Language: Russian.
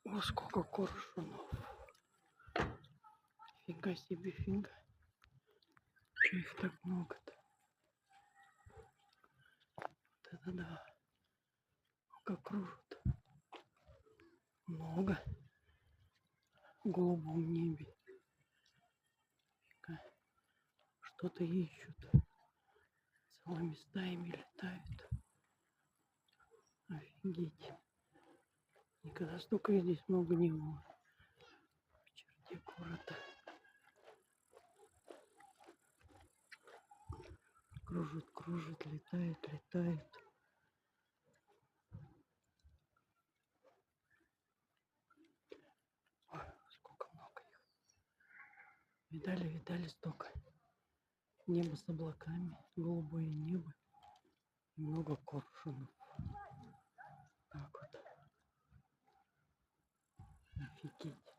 О, сколько коршунов. Фига себе, фига. Их так много-то. Вот это да. Как кружат. Много. В голубом небе. Фига. Что-то ищут. Целыми стаями летают. Офигеть. Никогда столько здесь много не было. В черте города. Кружат, кружат, летают, летают. Ой, сколько много их. Видали, видали столько. Небо с облаками, голубое небо. Много коршунов. Так вот. Офигеть.